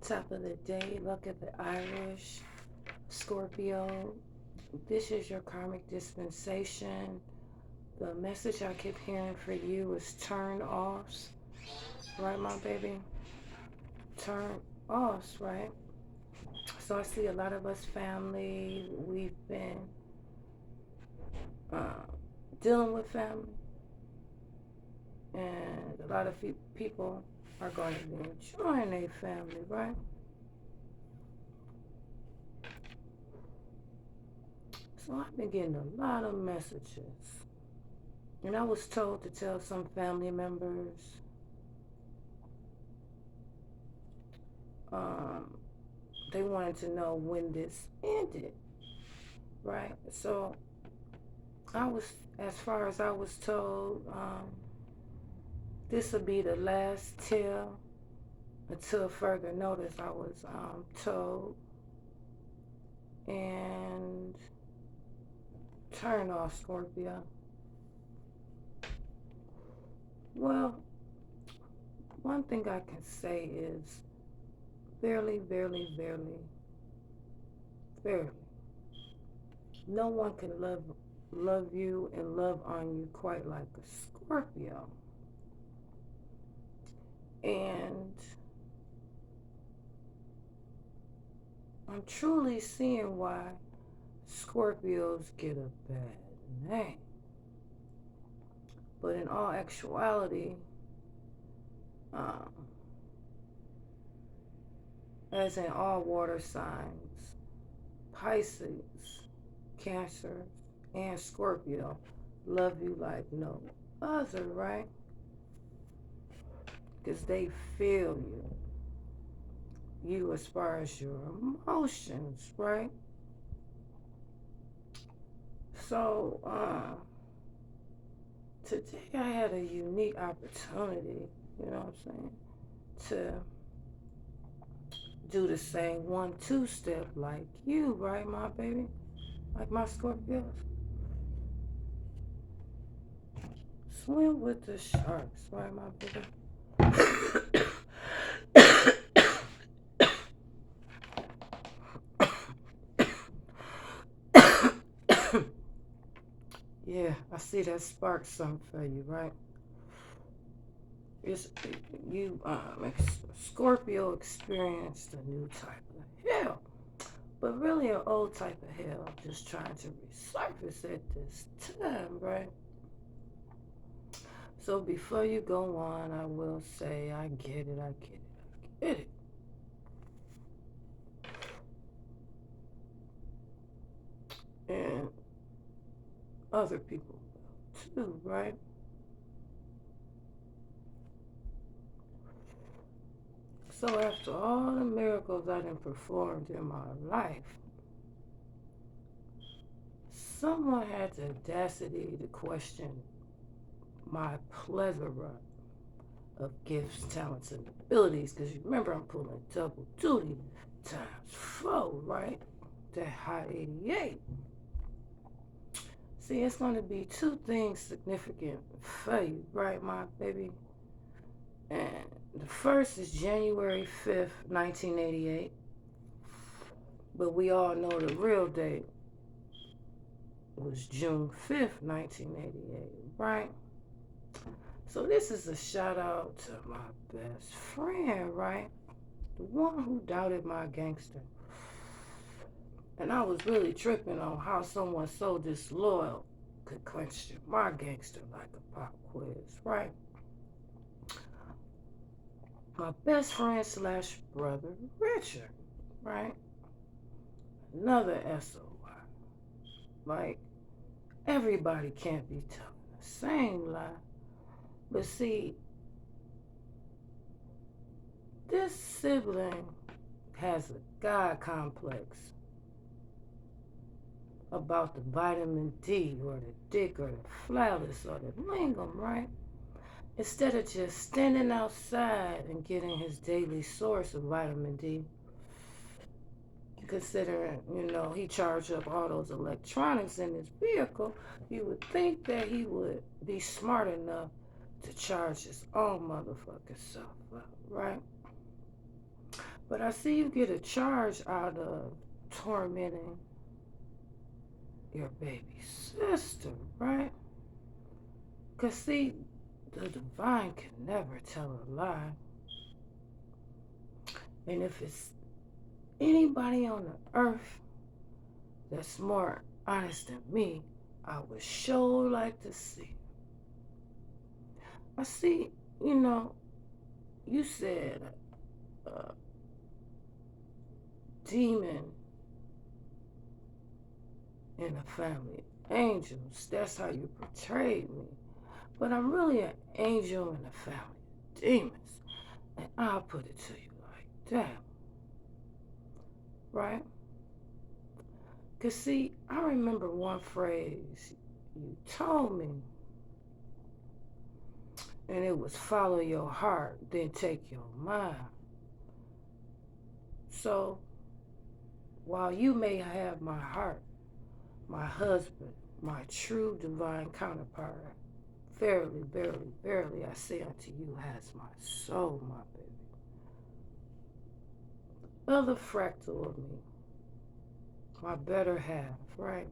Top of the day, look at the Irish. Scorpio, this is your karmic dispensation. The message I keep hearing for you is turn offs. Right, my baby? Turn offs, right? So I see a lot of us family, we've been uh, dealing with family. And a lot of people are going to be enjoying their family, right? So I've been getting a lot of messages. And I was told to tell some family members they wanted to know when this ended, right? So as far as I was told, this would be the last tale until further notice, I was told. And turn off, Scorpio. Well, one thing I can say is barely, barely, barely, barely. No one can love you and love on you quite like a Scorpio. And I'm truly seeing why Scorpios get a bad name. But in all actuality, as in all water signs, Pisces, Cancer, and Scorpio love you like no other, right? Because they feel you as far as your emotions, right? So today I had a unique opportunity, you know what I'm saying, to do the same 1-2 step like you, right, my baby? Like my Scorpios. Swim with the sharks, right, my baby? Yeah, I see that sparked something for you, right? It's you Scorpio experienced a new type of hell, but really an old type of hell just trying to resurface at this time, right? So before you go on, I will say I get it, I get it, I get it. And other people will too, right? So after all the miracles I done performed in my life, someone had the audacity to question my plethora of gifts, talents, and abilities. Because you remember, I'm pulling double duty times 4, right? That hot 88. See, it's going to be 2 things significant for you, right, my baby? And the first is January 5th, 1988. But we all know the real date was June 5th, 1988, right? So this is a shout out to my best friend, right? The one who doubted my gangster. And I was really tripping on how someone so disloyal could question my gangster like a pop quiz, right? My best friend slash brother, Richard, right? Another SOY. Like, everybody can't be telling the same lie. But see, this sibling has a God complex about the vitamin D or the dick or the flawless or the lingam, right? Instead of just standing outside and getting his daily source of vitamin D, considering, he charged up all those electronics in his vehicle, you would think that he would be smart enough to charge his own motherfucking self up, right? But I see you get a charge out of tormenting your baby sister, right? Because, see, the divine can never tell a lie. And if it's anybody on the earth that's more honest than me, I would sure like to see. I see, you know, you said demon in the family. Angels, that's how you portrayed me. But I'm really an angel in the family. Demons. And I'll put it to you like that. Right? Because, see, I remember one phrase you told me, and it was follow your heart, then take your mind. So, while you may have my heart, my husband, my true divine counterpart, verily, verily, verily, I say unto you, has my soul, my baby. Other fractal of me, my better half, right?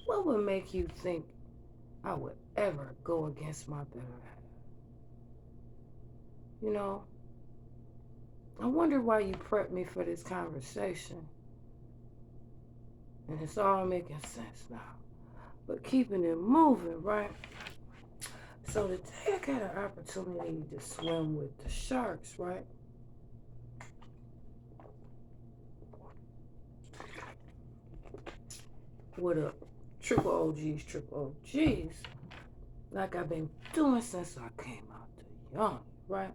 What would make you think I would ever go against my better half? You know, I wonder why you prepped me for this conversation. And it's all making sense now. But keeping it moving, right? So today I got an opportunity to swim with the sharks, right? With a triple OGs, like I've been doing since I came out the young, right?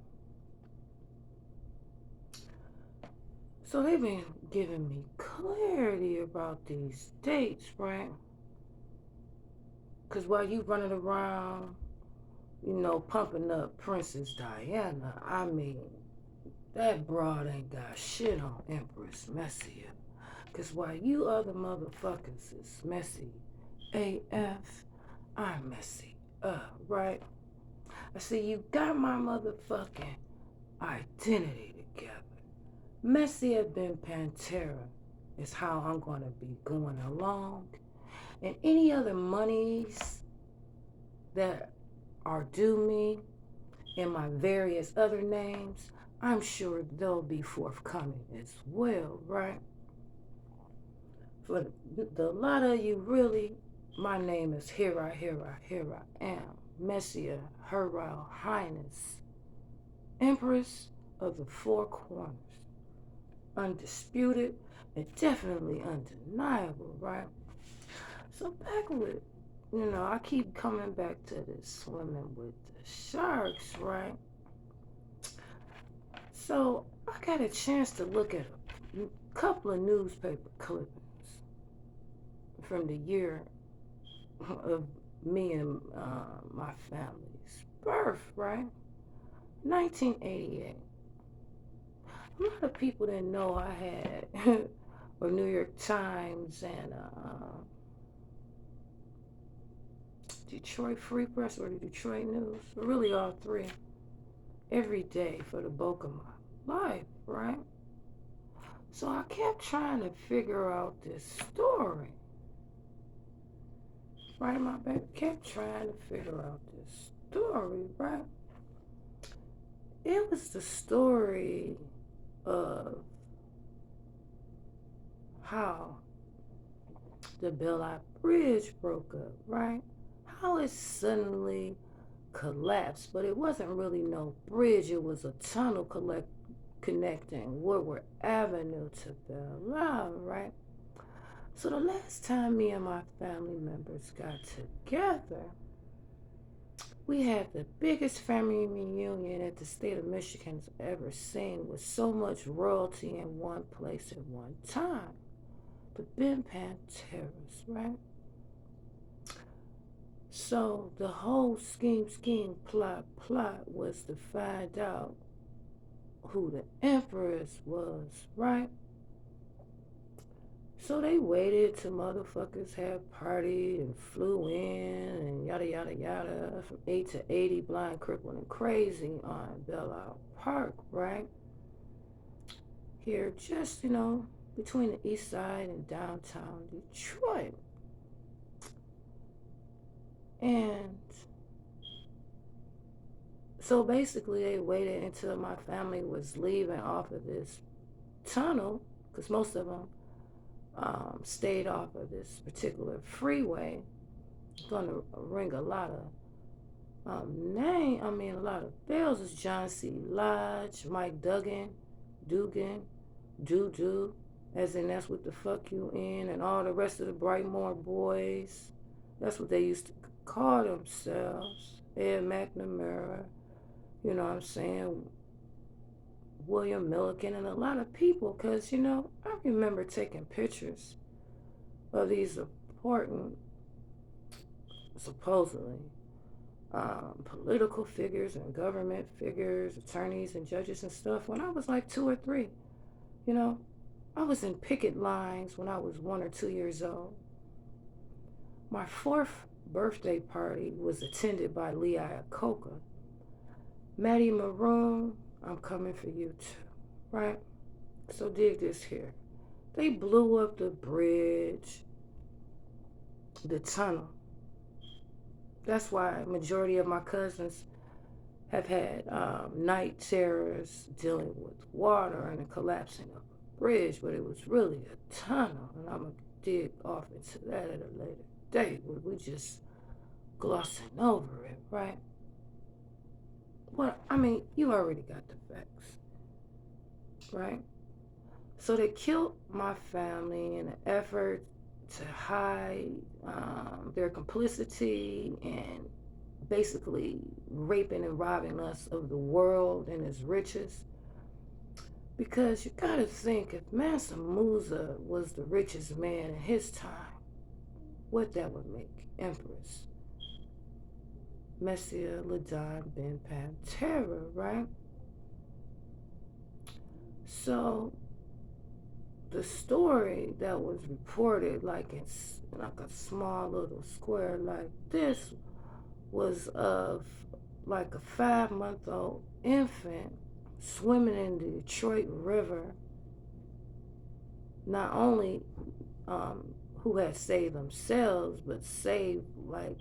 So they've been giving me clarity about these dates, right? Because while you running around, you know, pumping up Princess Diana, I mean, that broad ain't got shit on Empress Messia. Because while you other motherfuckers is messy AF, I'm messy right? I see you got my motherfucking identity together. Messiahpantera is how I'm going to be going along. And any other monies that are due me in my various other names, I'm sure they'll be forthcoming as well, right? For the lot of you, really, my name is Here I am, Messiah, Her Royal Highness, Empress of the Four Corners. Undisputed and definitely undeniable, right? So back with, you know, I keep coming back to this swimming with the sharks, right? So I got a chance to look at a couple of newspaper clippings from the year of me and my family's birth, right? 1988. A lot of people didn't know I had a New York Times and Detroit Free Press or the Detroit News, really all three, every day for the bulk of my life, right? So I kept trying to figure out this story, right? My baby kept trying to figure out this story, right? It was the story of how the Bel-Air Bridge broke up, right? How it suddenly collapsed, but it wasn't really no bridge. It was a tunnel connecting Woodward Avenue to Bel-Air, right? So the last time me and my family members got together, we had the biggest family reunion that the state of Michigan's ever seen, with so much royalty in one place at one time. The Panteras, right? So the whole scheme, plot was to find out who the Empress was, right? So they waited till motherfuckers had partied and flew in and yada yada yada from 8 to 80, blind, crippled, and crazy on Bel Air Park, right? here, just, between the east side and downtown Detroit. And so basically, they waited until my family was leaving off of this tunnel, because most of them stayed off of this particular freeway. It's going to ring a lot of a lot of bells. Is John C. Lodge, Mike Dugan, Doo, as in that's what the fuck you in, and all the rest of the Brightmore boys. That's what they used to call themselves. Ed McNamara, you know what I'm saying? William Milliken, and a lot of people, because, I remember taking pictures of these important, supposedly, political figures and government figures, attorneys and judges and stuff when I was like 2 or 3. You know, I was in picket lines when I was 1 or 2 years old. My 4th birthday party was attended by Lee Iacocca. Maddie Maroon, I'm coming for you too, right? So dig this here. They blew up the bridge, the tunnel. That's why majority of my cousins have had night terrors dealing with water and the collapsing of a bridge, but it was really a tunnel. And I'm going to dig off into that at a later date. We just glossing over it, right? Well, you already got the facts, right? So they killed my family in an effort to hide their complicity and basically raping and robbing us of the world and its riches. Because you gotta think, if Mansa Musa was the richest man in his time, what that would make Empress messiahpantera, right? So the story that was reported, like in like a small little square like this, was of like a 5-month-old infant swimming in the Detroit River. Not only who had saved themselves, but saved like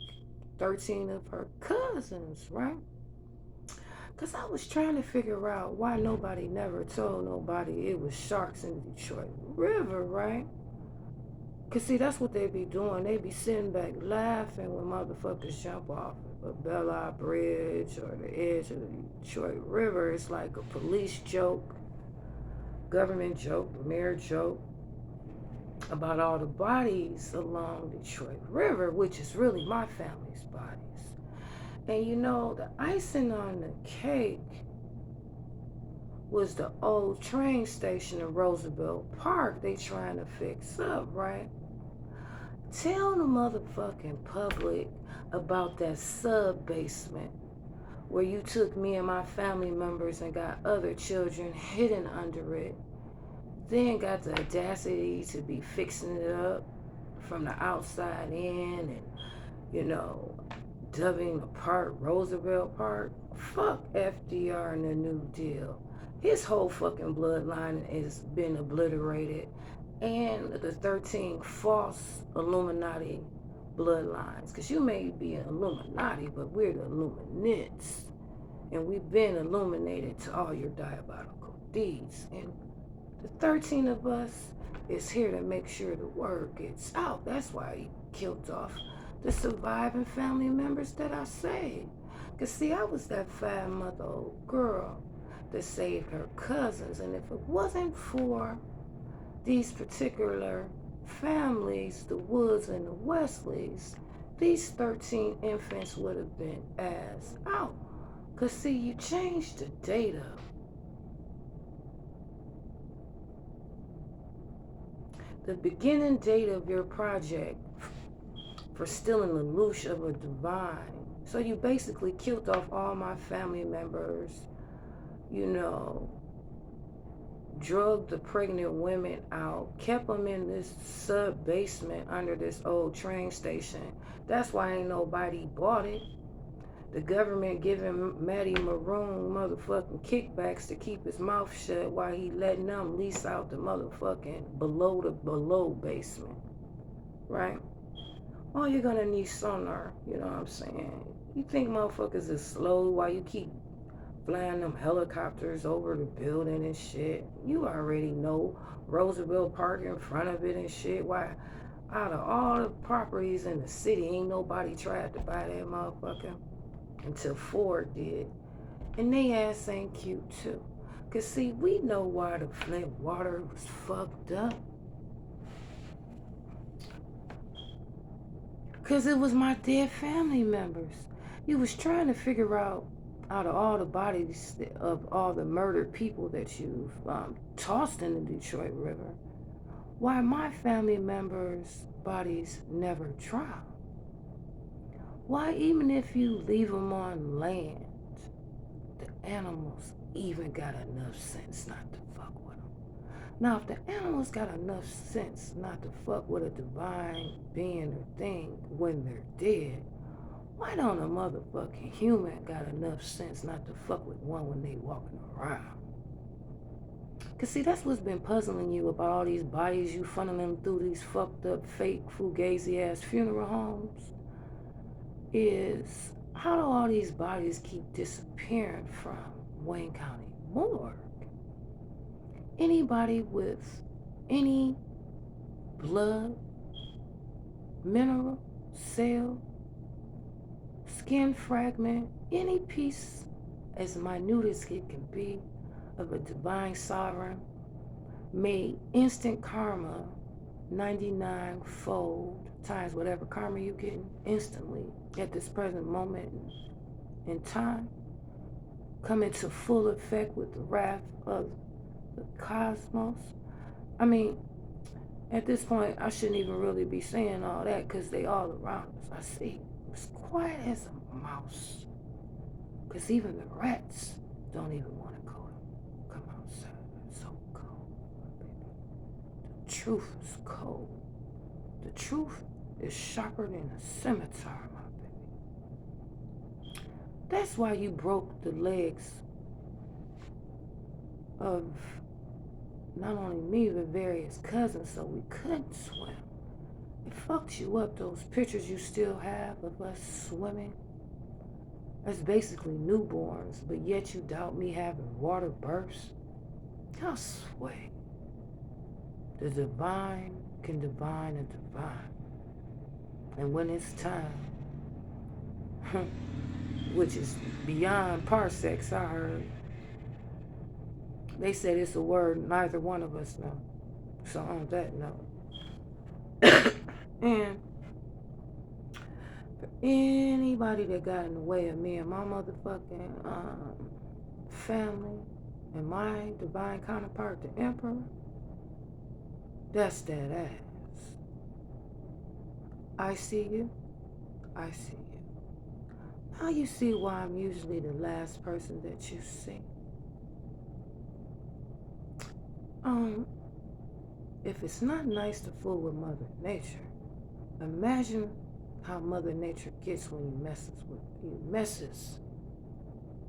13 of her cousins, right? Because I was trying to figure out why nobody never told nobody it was sharks in the Detroit River, right? Because, see, that's what they be doing. They be sitting back laughing when motherfuckers jump off a Bella Bridge or the edge of the Detroit River. It's like a police joke, government joke, the mayor joke about all the bodies along the Detroit River, which is really my family's bodies. And the icing on the cake was the old train station in Roosevelt Park they trying to fix up, right? Tell the motherfucking public about that sub-basement where you took me and my family members and got other children hidden under it, then got the audacity to be fixing it up from the outside in and, dubbing the park Roosevelt Park. Fuck FDR and the New Deal. His whole fucking bloodline has been obliterated, and the 13 false Illuminati bloodlines. Because you may be an Illuminati, but we're the Illuminates, and we've been illuminated to all your diabolical deeds. And the 13 of us is here to make sure the word gets out. That's why he killed off the surviving family members that I saved. Because, see, I was that 5-month-old girl that saved her cousins. And if it wasn't for these particular families, the Woods and the Wesleys, these 13 infants would have been ass out. Because, see, you changed the data. The beginning date of your project for stealing the loosh of a divine. So you basically killed off all my family members, drugged the pregnant women out, kept them in this sub-basement under this old train station. That's why ain't nobody bought it. The government giving Matty Maroon motherfucking kickbacks to keep his mouth shut while he letting them lease out the motherfucking below basement, right? Oh, you're gonna need sonar, you know what I'm saying? You think motherfuckers is slow while you keep flying them helicopters over the building and shit? You already know Roosevelt Park in front of it and shit. Why, out of all the properties in the city, ain't nobody tried to buy that motherfucker until Ford did. And they ass ain't cute too. Cause see, we know why the Flint water was fucked up. Cause it was my dead family members. You was trying to figure out of all the bodies of all the murdered people that you've tossed in the Detroit River, why my family members' bodies never drown. Why, even if you leave them on land, the animals even got enough sense not to fuck with them. Now, if the animals got enough sense not to fuck with a divine being or thing when they're dead, why don't a motherfucking human got enough sense not to fuck with one when they walking around? Cause see, that's what's been puzzling you about all these bodies you funneling through these fucked up, fake, fugazi ass funeral homes, is how do all these bodies keep disappearing from Wayne County morgue? Anybody with any blood, mineral, cell, skin fragment, any piece as minute as it can be of a divine sovereign made instant karma 99-fold times whatever karma you get instantly at this present moment in time come into full effect with the wrath of the cosmos. I mean, at this point, I shouldn't even really be saying all that because they all around us. I see. It's quiet as a mouse. Because even the rats don't even want to come outside. It's so cold, baby. The truth is cold. The truth is sharper than a scimitar, my baby. That's why you broke the legs of not only me, but various cousins, so we couldn't swim. It fucked you up, those pictures you still have of us swimming. That's basically newborns, but yet you doubt me having water births. How sway. The divine can divine and divine. And when it's time, which is beyond parsecs, I heard, they said it's a word neither one of us know. So on that note, and for anybody that got in the way of me and my motherfucking family and my divine counterpart, the Emperor, that's that ass. I see you. I see you. Now you see why I'm usually the last person that you see. If it's not nice to fool with Mother Nature, imagine how Mother Nature gets when you messes,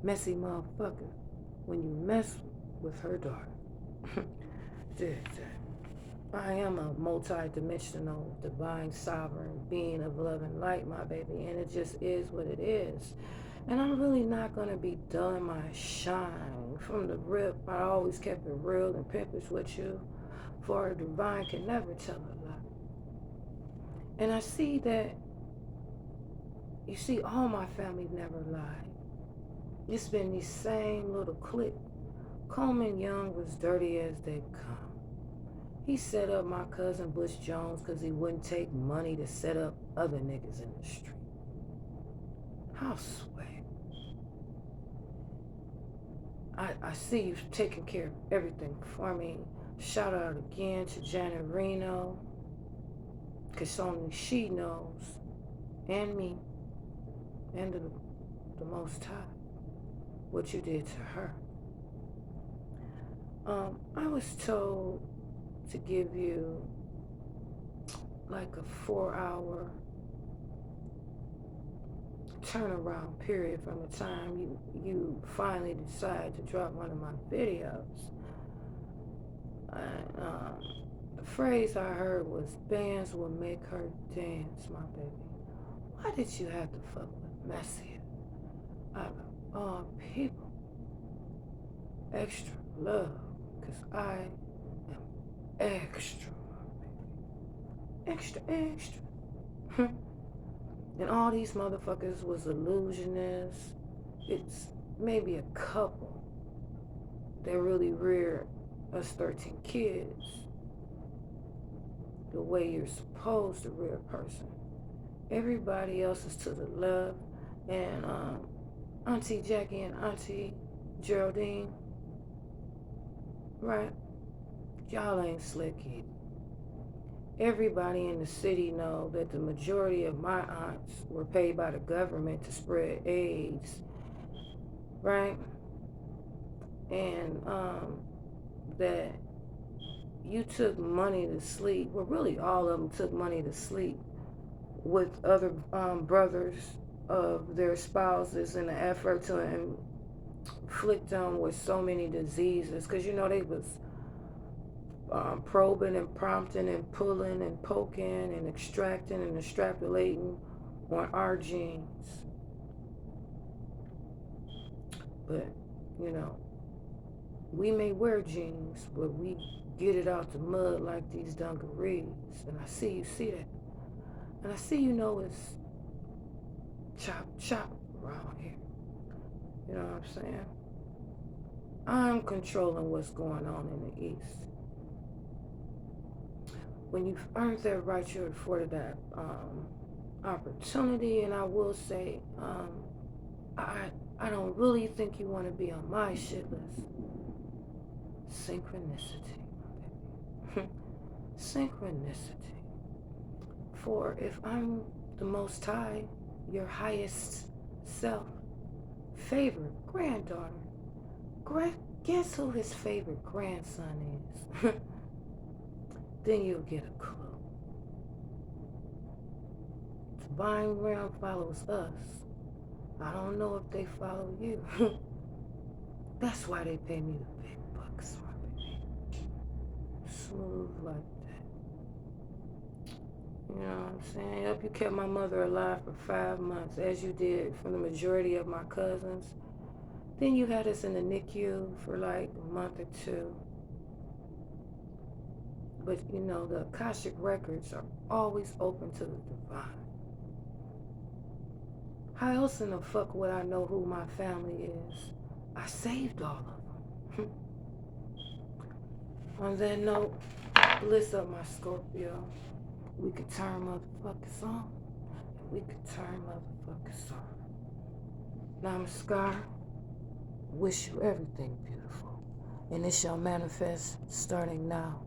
messy motherfucker, when you mess with her daughter. I am a multi-dimensional, divine, sovereign being of love and light, my baby, and it just is what it is. And I'm really not going to be dulling my shine from the rip. I always kept it real and pimpish with you, for a divine can never tell a lie. And I see that, you see, all my family never lied. It's been these same little clique. Coleman Young was dirty as they come. He set up my cousin Bush Jones because he wouldn't take money to set up other niggas in the street. How sway. I see you taking care of everything for me. Shout out again to Janet Reno, because only she knows, and me, and the Most High, what you did to her. I was told to give you like a 4-hour turnaround period from the time you finally decide to drop one of my videos. And the phrase I heard was, bands will make her dance, my baby. Why did you have to fuck with Messiah? Out of all people. Extra love, because I am extra, my baby. Extra, extra. And all these motherfuckers was illusionists. It's maybe a couple that really reared us 13 kids the way you're supposed to rear a person. Everybody else is to the left. And Auntie Jackie and Auntie Geraldine, right? Y'all ain't slick either. Everybody in the city know that the majority of my aunts were paid by the government to spread AIDS, right? And that you took money to sleep. Well, really all of them took money to sleep with other brothers of their spouses in the effort to inflict them with so many diseases. Because, you know, they was probing and prompting and pulling and poking and extracting and extrapolating on our genes. But, you know, we may wear jeans, but we get it out the mud like these dungarees. And I see you see that. And I see you know it's chop chop around here. You know what I'm saying? I'm controlling what's going on in the East. When you've earned that right, you're afforded that opportunity. And I will say, I don't really think you want to be on my shit list. Synchronicity, my baby. Synchronicity. For if I'm the Most High, your highest self, favorite granddaughter, guess who his favorite grandson is? Then you'll get a clue. The divine realm follows us. I don't know if they follow you. That's why they pay me the big bucks, my baby. Smooth like that. You know what I'm saying? Yep, you kept my mother alive for 5 months, as you did for the majority of my cousins. Then you had us in the NICU for like a month or 2. But, you know, the Akashic records are always open to the divine. How else in the fuck would I know who my family is? I saved all of them. On that note, bliss up my Scorpio. We could turn motherfuckers on, and we could turn motherfuckers on. Namaskar. Wish you everything beautiful. And it shall manifest starting now.